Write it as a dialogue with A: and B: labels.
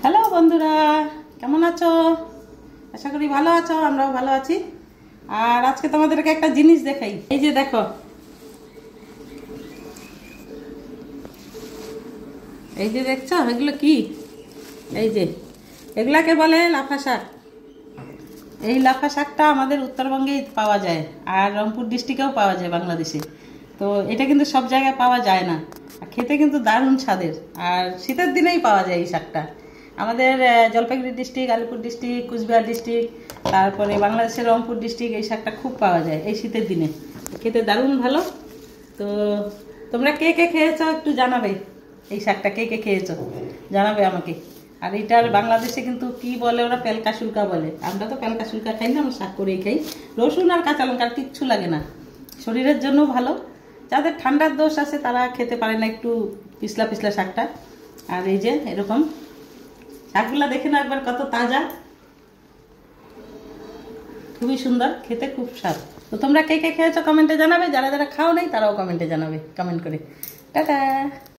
A: Hello বন্ধুরা, কেমন আছো? আশা করি ভালো আছো, আমরাও ভালো আছি। আর আজকে তোমাদেরকে একটা জিনিস দেখাই। এই যে দেখো, এই যে দেখছো এগুলো কি? এই যে এগুলাকে বলে লাফা শাক। এই লাফা শাকটা আমাদের উত্তরবঙ্গেই পাওয়া যায়, আর রংপুর ডিস্ট্রিক্টেও পাওয়া যায় বাংলাদেশে। তো এটা কিন্তু সব জায়গায় পাওয়া যায় না, আর খেতে কিন্তু দারুণ স্বাদের। আর শীতের দিনেই পাওয়া যায় এই শাকটা। আমাদের Jalpaiguri district, Alipur district, Cooch Behar district, তারপরে বাংলাদেশের রংপুর ডিস্ট্রিক্ট এই শাকটা খুব পাওয়া যায় এই শীতের দিনে। খেতে দারুণ ভালো। তো তোমরা কে কে খেয়েছো একটু জানাবে, এই শাকটা কে কে খেয়েছো জানাবে আমাকে। আর এটার বাংলাদেশে কিন্তু কি বলে, ওরা পেলকা শুল্কা বলে। আমরা তো পেলকা শুল্কা খাই না, আমরা শাক করেই খাই। রসুন আর কাঁচা লঙ্কার কিচ্ছু লাগে না, শরীরের জন্য ভালো। যাদের ঠান্ডার দোষ আছে তারা খেতে পারে না একটু পিছলা পিছলা শাকটা। আর এই যে এরকম শাকগুলা দেখে না একবার, কত তাজা, খুবই সুন্দর, খেতে খুব স্বাদ। তো তোমরা কে কে খেয়েছো কমেন্টে জানাবে, যারা যারা খাও নাই তারাও কমেন্টে জানাবে, কমেন্ট করে। টাটা।